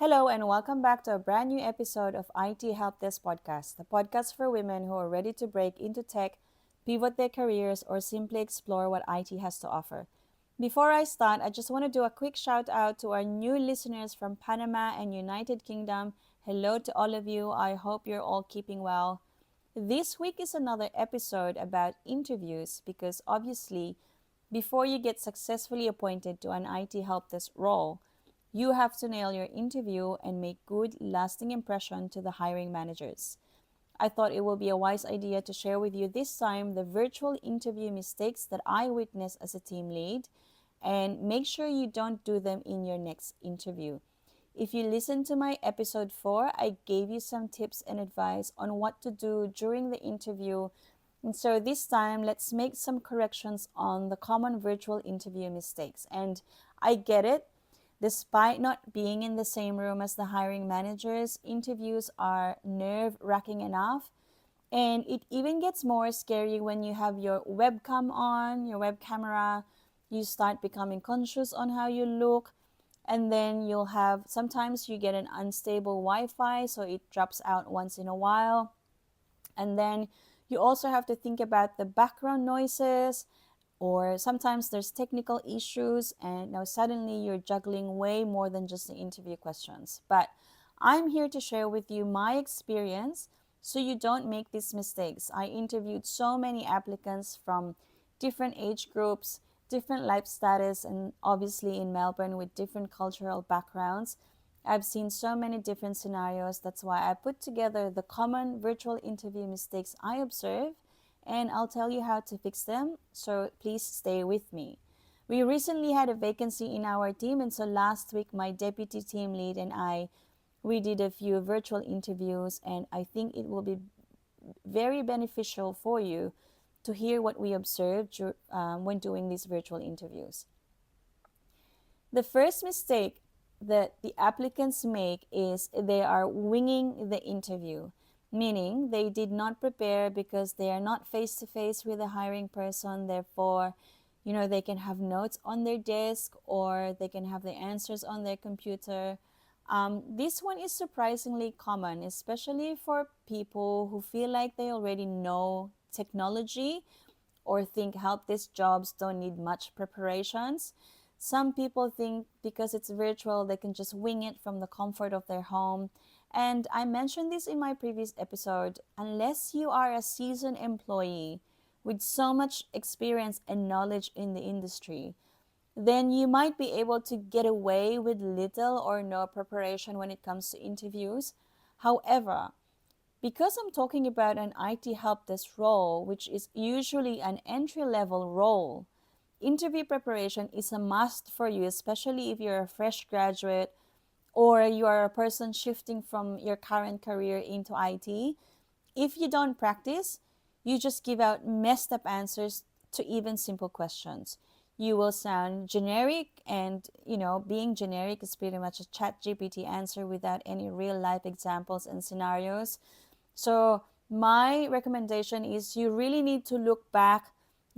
Hello, and welcome back to a brand new episode of IT Help Desk Podcast, the podcast for women who are ready to break into tech, pivot their careers, or simply explore what IT has to offer. Before I start, I just want to do a quick shout out to our new listeners from Panama and United Kingdom. Hello to all of you. I hope you're all keeping well. This week is another episode about interviews because obviously, before you get successfully appointed to an IT help desk role, you have to nail your interview and make good, lasting impression to the hiring managers. I thought it would be a wise idea to share with you this time the virtual interview mistakes that I witnessed as a team lead, and make sure you don't do them in your next interview. If you listened to my episode 4, I gave you some tips and advice on what to do during the interview. And so this time, let's make some corrections on the common virtual interview mistakes. And I get it. Despite not being in the same room as the hiring managers, interviews are nerve wracking enough. And it even gets more scary when you have your webcam on, your web camera. You start becoming conscious on how you look. And then you'll have sometimes you get an unstable Wi Fi, so it drops out once in a while. And then you also have to think about the background noises, or sometimes there's technical issues, and now suddenly you're juggling way more than just the interview questions. But I'm here to share with you my experience so you don't make these mistakes. I interviewed so many applicants from different age groups, different life status, and obviously in Melbourne with different cultural backgrounds. I've seen so many different scenarios. That's why I put together the common virtual interview mistakes I observe, and I'll tell you how to fix them. So please stay with me. We recently had a vacancy in our team, and so last week my deputy team lead and I we did a few virtual interviews, and I think it will be very beneficial for you to hear what we observed when doing these virtual interviews. The first mistake that the applicants make is they are winging the interview, meaning they did not prepare because they are not face to face with the hiring person. Therefore, they can have notes on their desk or they can have the answers on their computer. This one is surprisingly common, especially for people who feel like they already know technology or think help desk jobs don't need much preparations. Some people think because it's virtual, they can just wing it from the comfort of their home. And I mentioned this in my previous episode. Unless you are a seasoned employee with so much experience and knowledge in the industry, then you might be able to get away with little or no preparation when it comes to interviews. However, because I'm talking about an IT help desk role, which is usually an entry level role, interview preparation is a must for you, especially if you're a fresh graduate or you are a person shifting from your current career into IT. If you don't practice, you just give out messed up answers to even simple questions. You will sound generic, and being generic is pretty much a chat GPT answer without any real life examples and scenarios. So, my recommendation is you really need to look back,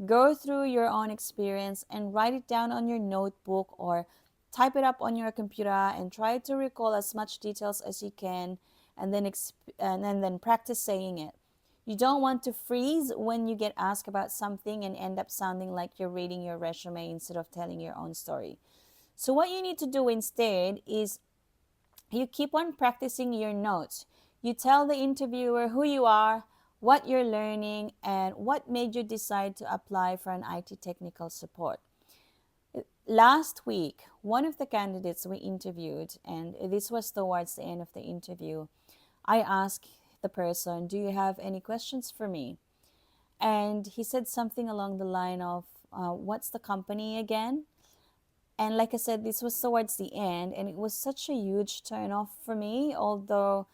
go through your own experience, and write it down on your notebook or type it up on your computer and try to recall as much details as you can, and then practice saying it. You don't want to freeze when you get asked about something and end up sounding like you're reading your resume instead of telling your own story. So, what you need to do instead is you keep on practicing your notes. You tell the interviewer who you are, what you're learning, and what made you decide to apply for an IT technical support. Last week, one of the candidates we interviewed, and this was towards the end of the interview, I asked the person, "Do you have any questions for me?" And he said something along the line of, "What's the company again?" And like I said, this was towards the end, and it was such a huge turn off for me, although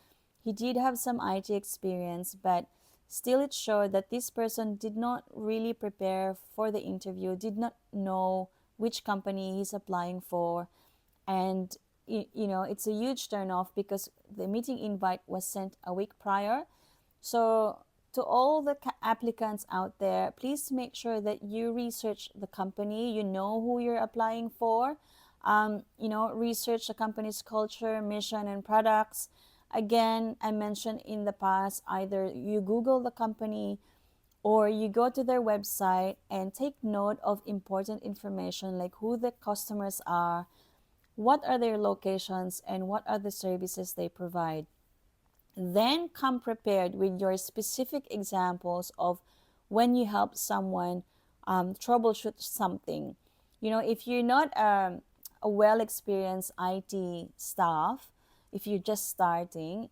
he did have some IT experience, but still it showed that this person did not really prepare for the interview, did not know which company he's applying for. And, it's a huge turn off because the meeting invite was sent a week prior. So, to all the applicants out there, please make sure that you research the company, you know who you're applying for. Research the company's culture, mission, and products. Again, I mentioned in the past, either you Google the company or you go to their website and take note of important information like who the customers are, what are their locations, and what are the services they provide. Then come prepared with your specific examples of when you help someone troubleshoot something. If you're not a well experienced IT staff, if you're just starting,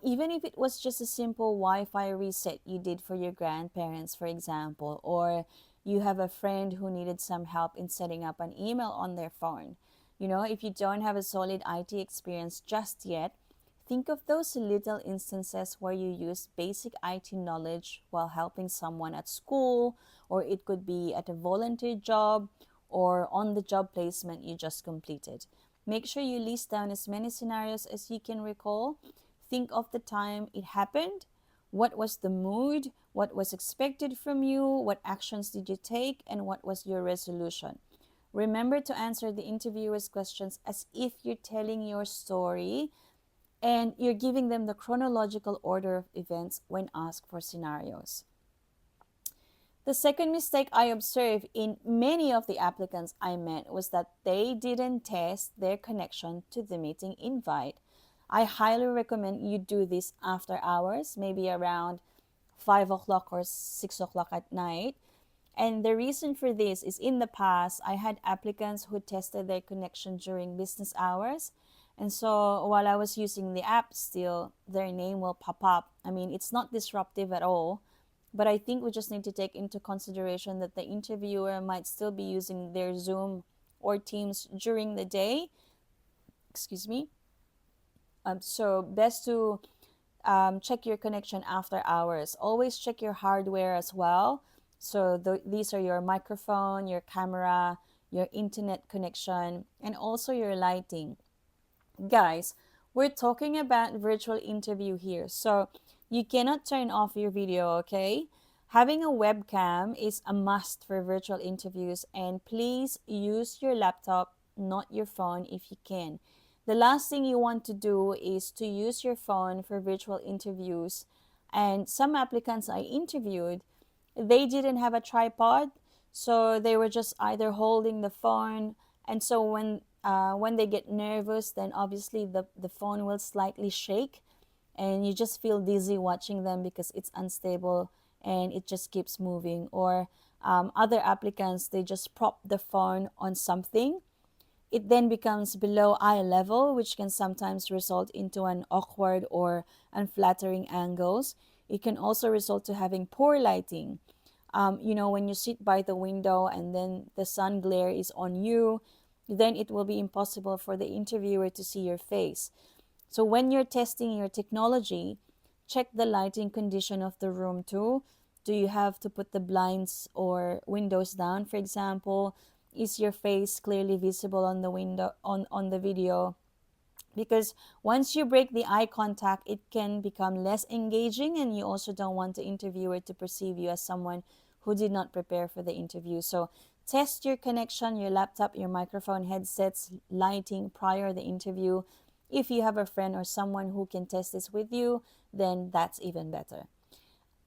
even if it was just a simple Wi Fi reset you did for your grandparents, for example, or you have a friend who needed some help in setting up an email on their phone. If you don't have a solid IT experience just yet, think of those little instances where you use basic IT knowledge while helping someone at school, or it could be at a volunteer job or on the job placement you just completed. Make sure you list down as many scenarios as you can recall. Think of the time it happened. What was the mood? What was expected from you? What actions did you take? And what was your resolution? Remember to answer the interviewer's questions as if you're telling your story and you're giving them the chronological order of events when asked for scenarios. The second mistake I observed in many of the applicants I met was that they didn't test their connection to the meeting invite. I highly recommend you do this after hours, maybe around 5 o'clock or 6 o'clock at night. And the reason for this is in the past, I had applicants who tested their connection during business hours. And so while I was using the app still, their name will pop up. I mean, it's not disruptive at all, but I think we just need to take into consideration that the interviewer might still be using their Zoom or Teams during the day. Excuse me. So best to check your connection after hours. Always check your hardware as well. So these are your microphone, your camera, your internet connection, and also your lighting. Guys, we're talking about virtual interview here, so you cannot turn off your video, okay? Having a webcam is a must for virtual interviews, and please use your laptop, not your phone if you can. The last thing you want to do is to use your phone for virtual interviews. And some applicants I interviewed, they didn't have a tripod, so they were just either holding the phone, and so when they get nervous, then obviously the phone will slightly shake, and you just feel dizzy watching them because it's unstable and it just keeps moving. Or other applicants, they just prop the phone on something. It then becomes below eye level, which can sometimes result into an awkward or unflattering angles. It can also result to having poor lighting. When you sit by the window and then the sun glare is on you, then it will be impossible for the interviewer to see your face. So when you're testing your technology, check the lighting condition of the room too. Do you have to put the blinds or windows down, for example? Is your face clearly visible on the window on the video? Because once you break the eye contact, it can become less engaging, and you also don't want the interviewer to perceive you as someone who did not prepare for the interview. So test your connection, your laptop, your microphone, headsets, lighting prior the interview. If you have a friend or someone who can test this with you, then that's even better.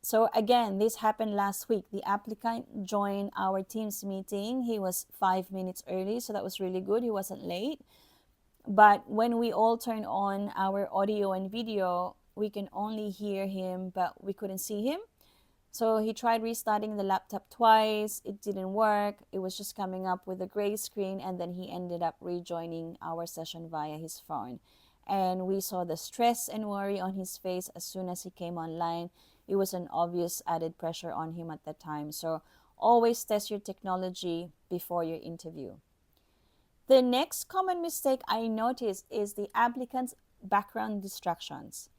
So again, this happened last week. The applicant joined our Teams meeting. He was 5 minutes early, so that was really good. He wasn't late. But when we all turned on our audio and video, we can only hear him, but we couldn't see him. So he tried restarting the laptop twice. It didn't work. It was just coming up with a gray screen, and then he ended up rejoining our session via his phone. And we saw the stress and worry on his face as soon as he came online. It was an obvious added pressure on him at that time. So always test your technology before your interview. The next common mistake I noticed is the applicant's background distractions.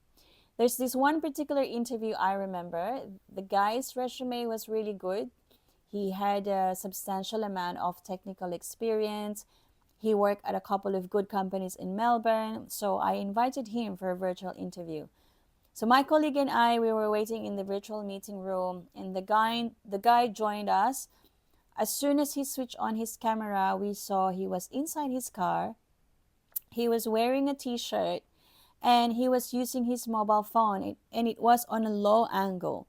There's this one particular interview I remember. The guy's resume was really good. He had a substantial amount of technical experience. He worked at a couple of good companies in Melbourne, so I invited him for a virtual interview. So my colleague and I, we were waiting in the virtual meeting room, and the guy joined us. As soon as he switched on his camera, we saw he was inside his car. He was wearing a t-shirt and he was using his mobile phone, and it was on a low angle.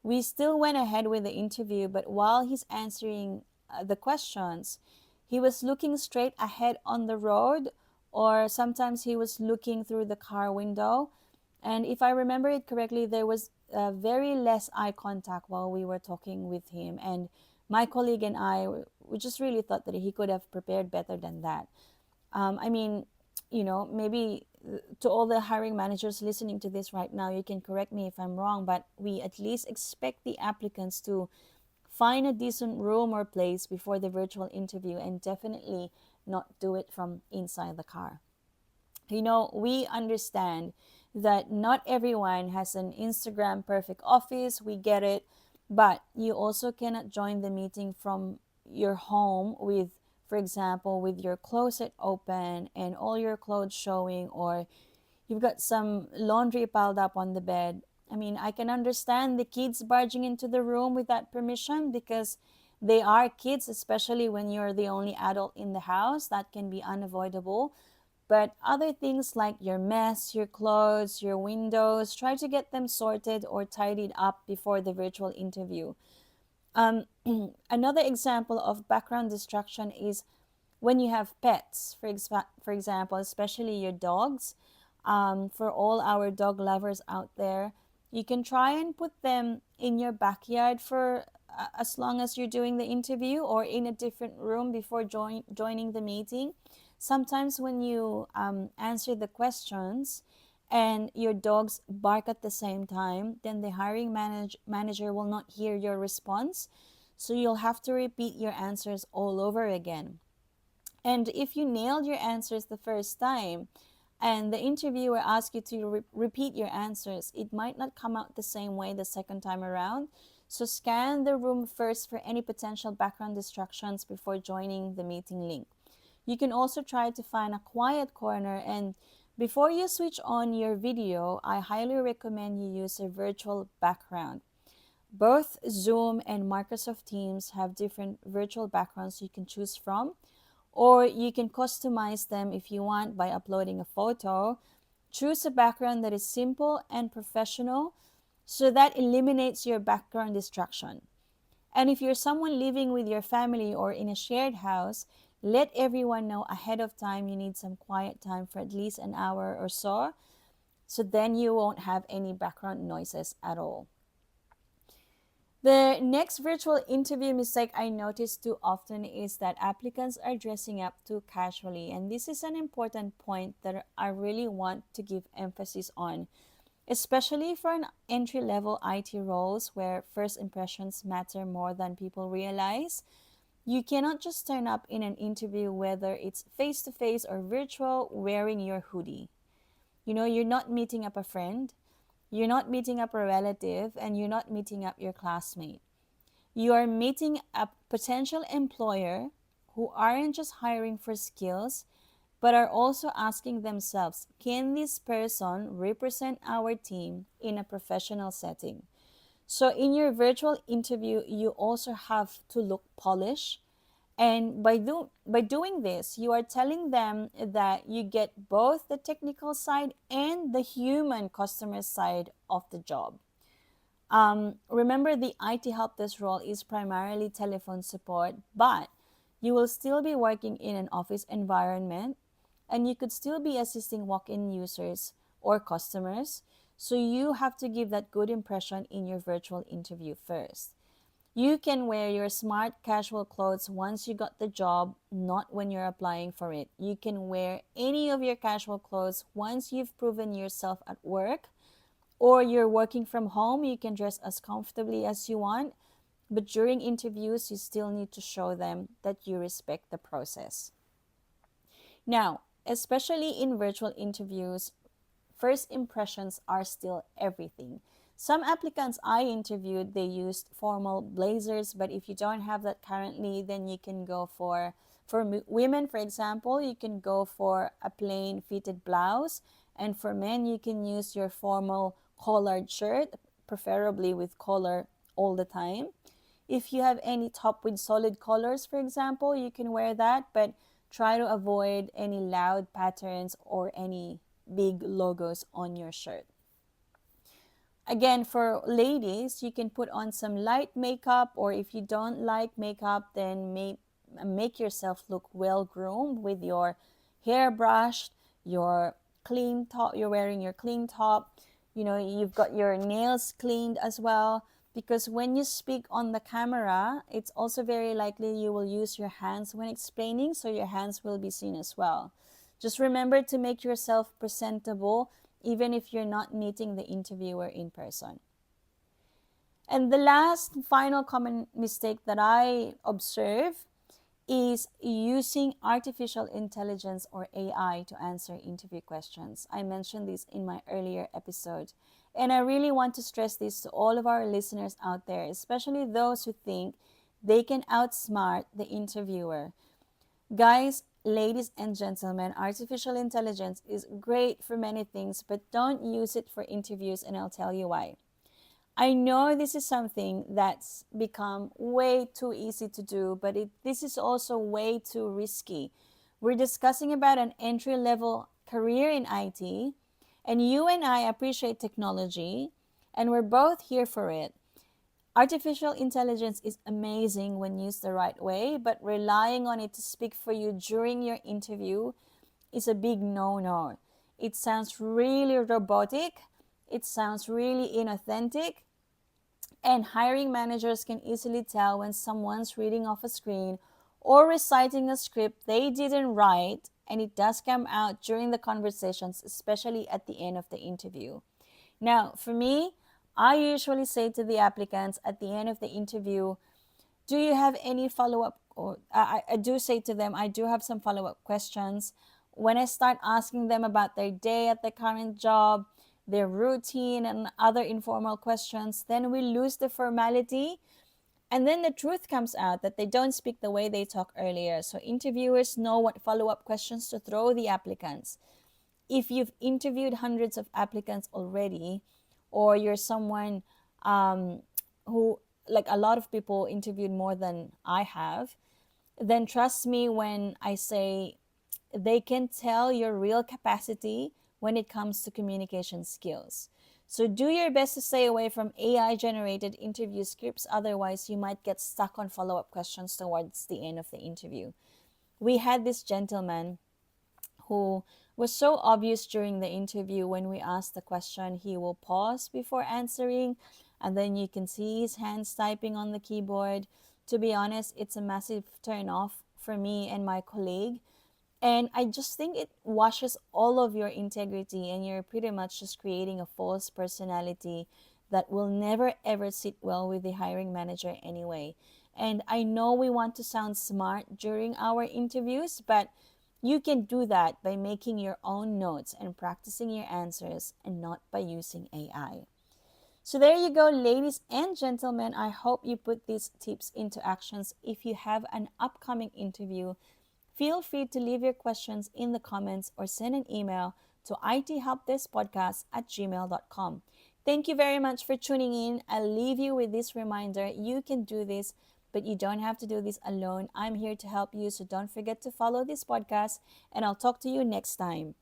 We still went ahead with the interview, but while he's answering the questions, he was looking straight ahead on the road, or sometimes he was looking through the car window. And if I remember it correctly, there was very less eye contact while we were talking with him. And my colleague and I, we just really thought that he could have prepared better than that. I mean, maybe to all the hiring managers listening to this right now, you can correct me if I'm wrong, but we at least expect the applicants to find a decent room or place before the virtual interview, and definitely not do it from inside the car. We understand that not everyone has an Instagram perfect office. We get it. But you also cannot join the meeting from your home with, for example, with your closet open and all your clothes showing, or you've got some laundry piled up on the bed. I mean, I can understand the kids barging into the room without permission, because they are kids, especially when you're the only adult in the house. That can be unavoidable. But other things like your mess, your clothes, your windows, try to get them sorted or tidied up before the virtual interview. Um, Another example of background distraction is when you have pets, for example, especially your dogs. For all our dog lovers out there, you can try and put them in your backyard for as long as you're doing the interview, or in a different room before joining the meeting. Sometimes when you answer the questions and your dogs bark at the same time, then the hiring manager will not hear your response. So you'll have to repeat your answers all over again. And if you nailed your answers the first time and the interviewer asks you to repeat your answers, it might not come out the same way the second time around. So scan the room first for any potential background distractions before joining the meeting link. You can also try to find a quiet corner, and before you switch on your video, I highly recommend you use a virtual background. Both Zoom and Microsoft Teams have different virtual backgrounds you can choose from, or you can customize them if you want by uploading a photo. Choose a background that is simple and professional, so that eliminates your background distraction. And if you're someone living with your family or in a shared house, let everyone know ahead of time you need some quiet time for at least an hour or so. So then you won't have any background noises at all. The next virtual interview mistake I notice too often is that applicants are dressing up too casually. And this is an important point that I really want to give emphasis on, especially for an entry-level IT roles where first impressions matter more than people realize. You cannot just turn up in an interview, whether it's face-to-face or virtual, wearing your hoodie. You're not meeting up a friend, you're not meeting up a relative, and you're not meeting up your classmate. You are meeting a potential employer who aren't just hiring for skills, but are also asking themselves, can this person represent our team in a professional setting? So in your virtual interview, you also have to look polished. And by doing this, you are telling them that you get both the technical side and the human customer side of the job. Remember, the IT help desk role is primarily telephone support, but you will still be working in an office environment, and you could still be assisting walk-in users or customers. So you have to give that good impression in your virtual interview first. You can wear your smart casual clothes once you got the job, not when you're applying for it. You can wear any of your casual clothes once you've proven yourself at work, or you're working from home. You can dress as comfortably as you want, but during interviews, you still need to show them that you respect the process. Now, especially in virtual interviews, first impressions are still everything. Some applicants I interviewed, they used formal blazers, but if you don't have that currently, then you can go for women, for example, you can go for a plain fitted blouse, and for men, you can use your formal collared shirt, preferably with collar all the time. If you have any top with solid colors, for example, you can wear that, but try to avoid any loud patterns or any big logos on your shirt. Again, for ladies, you can put on some light makeup, or if you don't like makeup, then make yourself look well groomed with your hair brushed, your clean top, you're wearing your clean top, you've got your nails cleaned as well, because when you speak on the camera, it's also very likely you will use your hands when explaining, so your hands will be seen as well. Just remember to make yourself presentable even if you're not meeting the interviewer in person. And the last final common mistake that I observe is using artificial intelligence or AI to answer interview questions. I mentioned this in my earlier episode. And I really want to stress this to all of our listeners out there, especially those who think they can outsmart the interviewer. Guys, ladies and gentlemen, artificial intelligence is great for many things, but don't use it for interviews, and I'll tell you why. I know this is something that's become way too easy to do, but this is also way too risky. We're discussing about an entry-level career in IT, and you and I appreciate technology, and we're both here for it. Artificial intelligence is amazing when used the right way, but relying on it to speak for you during your interview is a big no-no. It sounds really robotic, it sounds really inauthentic, and hiring managers can easily tell when someone's reading off a screen or reciting a script they didn't write, and it does come out during the conversations, especially at the end of the interview. Now, for me, I usually say to the applicants at the end of the interview, do you have any follow-up? Or I do say to them, I do have some follow-up questions. When I start asking them about their day at the current job, their routine, and other informal questions, then we lose the formality. And then the truth comes out that they don't speak the way they talk earlier. So interviewers know what follow-up questions to throw the applicants. If you've interviewed hundreds of applicants already, or you're someone who, like a lot of people interviewed more than I have, then trust me when I say they can tell your real capacity when it comes to communication skills. So do your best to stay away from AI generated interview scripts, otherwise you might get stuck on follow-up questions towards the end of the interview. We had this gentleman who was so obvious during the interview. When we asked the question, he will pause before answering, and then you can see his hands typing on the keyboard. To be honest, it's a massive turn off for me and my colleague. And I just think it washes all of your integrity, and you're pretty much just creating a false personality that will never ever sit well with the hiring manager anyway. And I know we want to sound smart during our interviews, but you can do that by making your own notes and practicing your answers, and not by using AI. So there you go, ladies and gentlemen. I hope you put these tips into actions. If you have an upcoming interview, feel free to leave your questions in the comments or send an email to ithelpdespodcast@gmail.com. Thank you very much for tuning in. I'll leave you with this reminder. You can do this, but you don't have to do this alone. I'm here to help you, so don't forget to follow this podcast, and I'll talk to you next time.